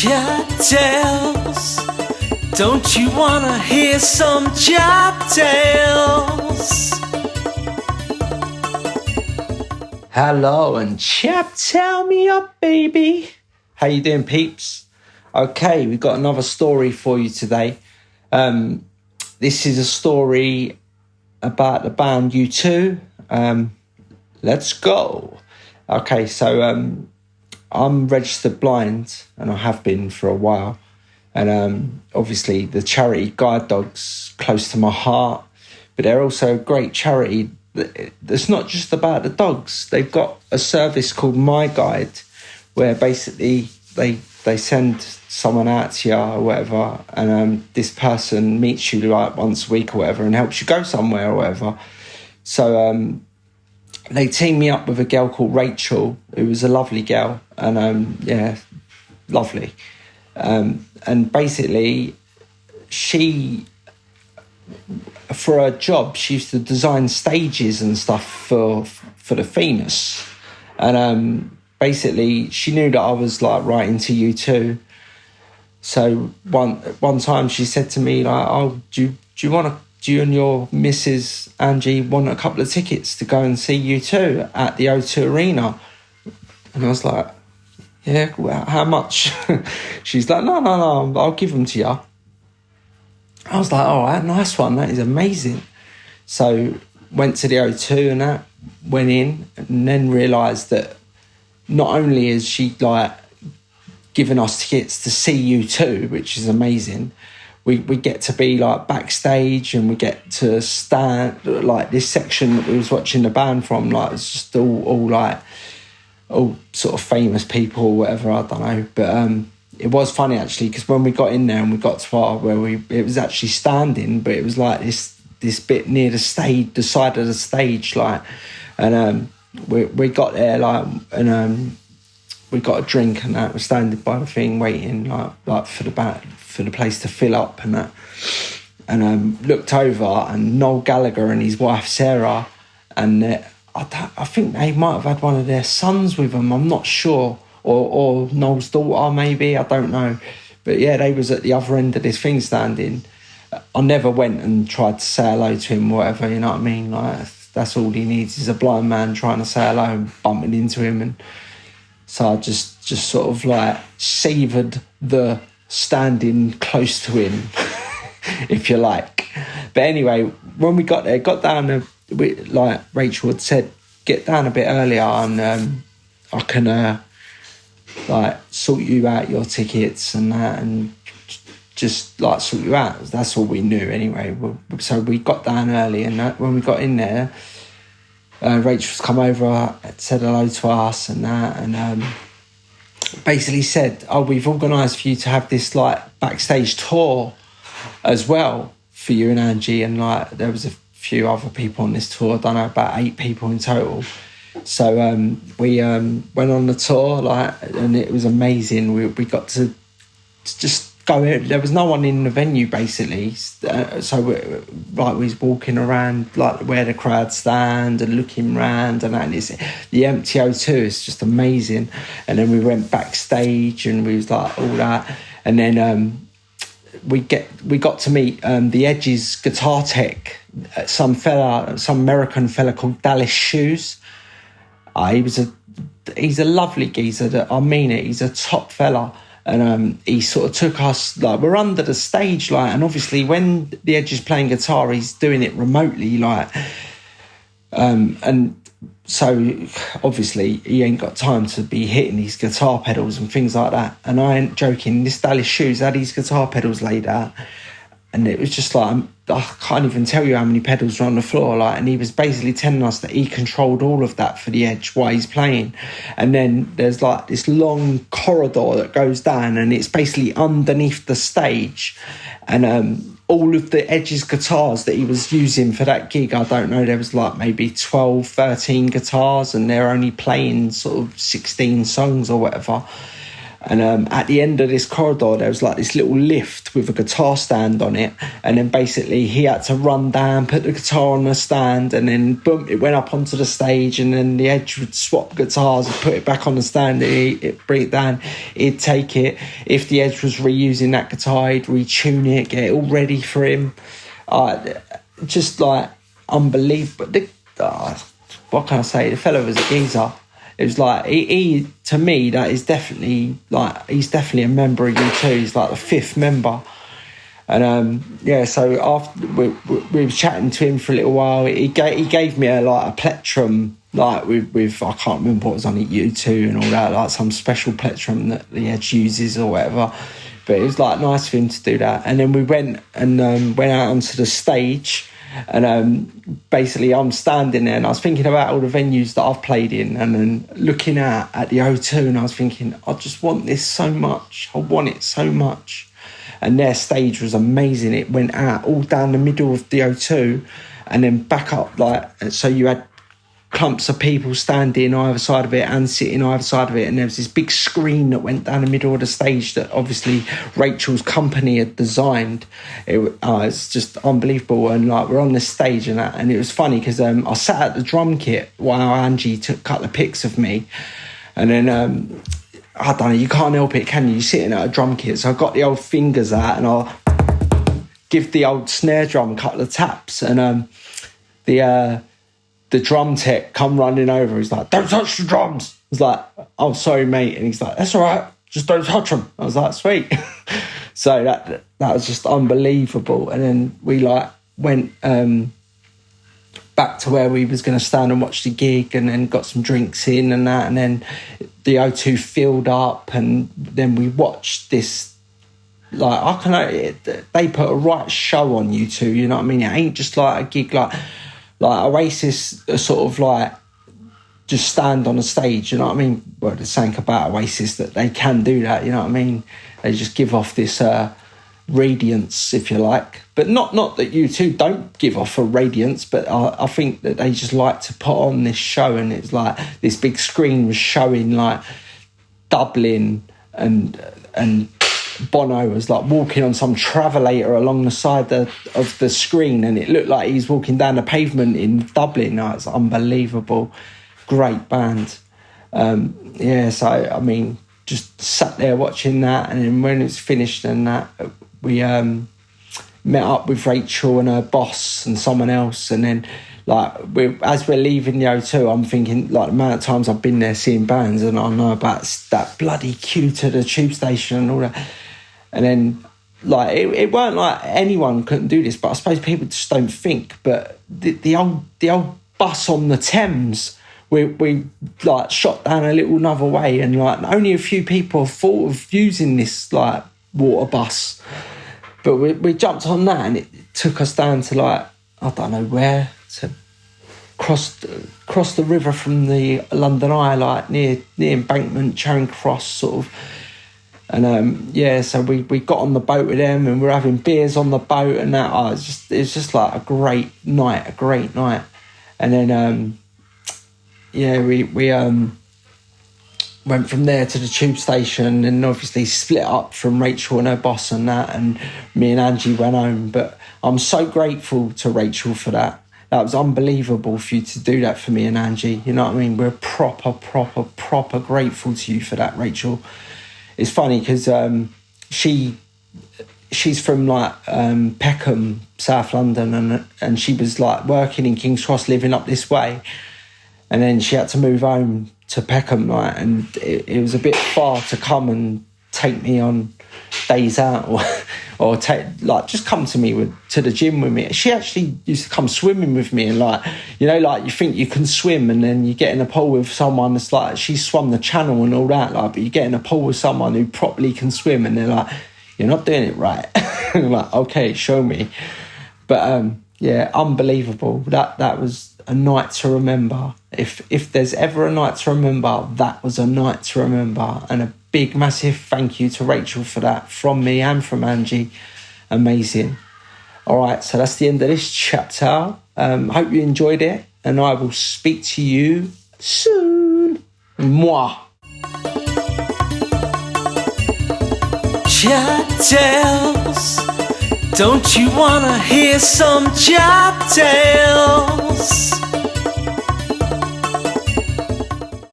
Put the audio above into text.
CHAP tales. Don't you wanna hear some CHAP tales? Hello and CHAP tell me up, baby. How you doing, peeps? Okay, we've got another story for you today. This is a story about the band U2. Let's go. Okay, so I'm registered blind, and I have been for a while. And obviously the charity Guide Dogs close to my heart, but they're also a great charity. It's not just about the dogs. They've got a service called My Guide, where basically they send someone out to you or whatever, and this person meets you like once a week or whatever and helps you go somewhere or whatever. So they teamed me up with a girl called Rachel, who was a lovely girl, and yeah, lovely. And basically, she, for her job, she used to design stages and stuff for the famous. And basically, she knew that I was like right into U2. So one time she said to me like, "Oh, do you and your Mrs. Angie want a couple of tickets to go and see U2 at the O2 Arena?" And I was like, "Yeah, well, how much?" She's like, no, I'll give them to you. I was like, "All right, nice one, that is amazing." So went to the O2 and that, went in, and then realised that not only is she like giving us tickets to see U2, which is amazing, we get to be like backstage, and we get to stand like this section that we was watching the band from, like it's just all like all sort of famous people or whatever, I don't know. But it was funny actually, because when we got in there and we got to our it was actually standing, but it was like this bit near the stage, the side of the stage, like, and we got there like, and we got a drink and that. We're standing by the thing waiting like for the place to fill up and that, and looked over, and Noel Gallagher and his wife Sarah, and I think they might have had one of their sons with them, I'm not sure, or Noel's daughter maybe, I don't know. But yeah, they was at the other end of this thing standing. I never went and tried to say hello to him or whatever, you know what I mean? Like, that's all he needs is a blind man trying to say hello and bumping into him. And so I just sort of like savoured the standing close to him, if you like. But anyway, when we got there, got down, like Rachel had said, get down a bit earlier, and I can like sort you out your tickets and that, and just like sort you out. That's all we knew anyway. So we got down early, and when we got in there, Rachel's come over, said hello to us and that, and basically said, "Oh, we've organised for you to have this like backstage tour as well for you and Angie." And like there was a few other people on this tour, I don't know, about 8 people in total. So we went on the tour, like, and it was amazing. We got to just go in. There was no one in the venue basically, so we was walking around like where the crowd stand and looking around, and it's the empty O2 is just amazing. And then we went backstage and we was like all that, and then we got to meet the Edge's guitar tech, some American fella called Dallas Shoes. He's a lovely geezer. I mean it. He's a top fella. And he sort of took us, like, we're under the stage, like, and obviously when the Edge is playing guitar, he's doing it remotely, like, and so obviously he ain't got time to be hitting these guitar pedals and things like that. And I ain't joking, this Dallas Shoes had these guitar pedals laid out, and it was just like, I can't even tell you how many pedals were on the floor, like, and he was basically telling us that he controlled all of that for the Edge while he's playing. And then there's like this long corridor that goes down, and it's basically underneath the stage, and all of the Edge's guitars that he was using for that gig, I don't know, there was like maybe 12, 13 guitars, and they're only playing sort of 16 songs or whatever. And at the end of this corridor, there was like this little lift with a guitar stand on it. And then basically he had to run down, put the guitar on the stand, and then boom, it went up onto the stage. And then the Edge would swap guitars and put it back on the stand. He'd bring it down, he'd take it. If the Edge was reusing that guitar, he'd retune it, get it all ready for him. Just like unbelievable. What can I say? The fellow was a geezer. It was like, he to me, that is definitely, like, he's definitely a member of U2. He's like the 5th member. And so after we were chatting to him for a little while, he gave me a plectrum, like with I can't remember what was on it, U2 and all that, like some special plectrum that the Edge uses or whatever. But it was like nice for him to do that. And then we went out onto the stage. And basically I'm standing there and I was thinking about all the venues that I've played in, and then looking at the O2, and I was thinking, I just want this so much. I want it so much. And their stage was amazing. It went out all down the middle of the O2 and then back up, like, so you had clumps of people standing either side of it and sitting either side of it, and there was this big screen that went down the middle of the stage that obviously Rachel's company had designed. It's just unbelievable. And like, we're on this stage and that, and it was funny because I sat at the took a couple of pics of me, and then I don't know, you can't help it, can you? You're sitting at a drum kit, so I got the old fingers out and I'll give the old snare drum a couple of taps, and the drum tech come running over. He's like, don't touch the drums. I was like, oh, sorry, mate. And he's like, that's all right, just don't touch them. I was like, sweet. So that was just unbelievable. And then we like went back to where we was going to stand and watch the gig, and then got some drinks in and that. And then the O2 filled up, and then we watched this. Like, they put a right show on U2, you know what I mean? It ain't just like a gig like Oasis are sort of like just stand on a stage, you know what I mean? Well, there's something about Oasis that they can do that, you know what I mean? They just give off this radiance, if you like. But not that U2 don't give off a radiance, but I think that they just like to put on this show, and it's like this big screen was showing like Dublin, and Bono was like walking on some travelator along the side of the screen, and it looked like he's walking down the pavement in Dublin. Oh, it's unbelievable. Great band. So I mean, just sat there watching that, and then when it's finished and that, we met up with Rachel and her boss and someone else, and then like as we're leaving the O2, I'm thinking like the amount of times I've been there seeing bands, and I know about that bloody queue to the tube station and all that. And then, like, it weren't like anyone couldn't do this, but I suppose people just don't think. But the old bus on the Thames, we like shot down a little another way, and like only a few people have thought of using this like water bus. But we jumped on that, and it took us down to like, I don't know where, to cross the river from the London Eye, like near Embankment, Charing Cross, sort of. And so we got on the boat with them, and we're having beers on the boat and that. It was just like a great night. And then we went from there to the tube station, and obviously split up from Rachel and her boss and that, and me and Angie went home. But I'm so grateful to Rachel for that. That was unbelievable for you to do that for me and Angie. You know what I mean? We're proper grateful to you for that, Rachel. It's funny because she's from like Peckham, South London, and she was like working in King's Cross, living up this way, and then she had to move home to Peckham, like, and it was a bit far to come and take me on days out, or just come to the gym with me. She actually used to come swimming with me, and like, you know, like you think you can swim, and then you get in a pool with someone that's like, she swum the channel and all that, like, but you get in a pool with someone who properly can swim, and they're like, you're not doing it right. I'm like, okay, show me. But unbelievable. That was a night to remember. If there's ever a night to remember, that was a night to remember. And a big, massive thank you to Rachel for that, from me and from Angie. Amazing. All right, so that's the end of this chapter. Hope you enjoyed it, and I will speak to you soon. Mwah. Chap tales. Don't you wanna hear some chap tales?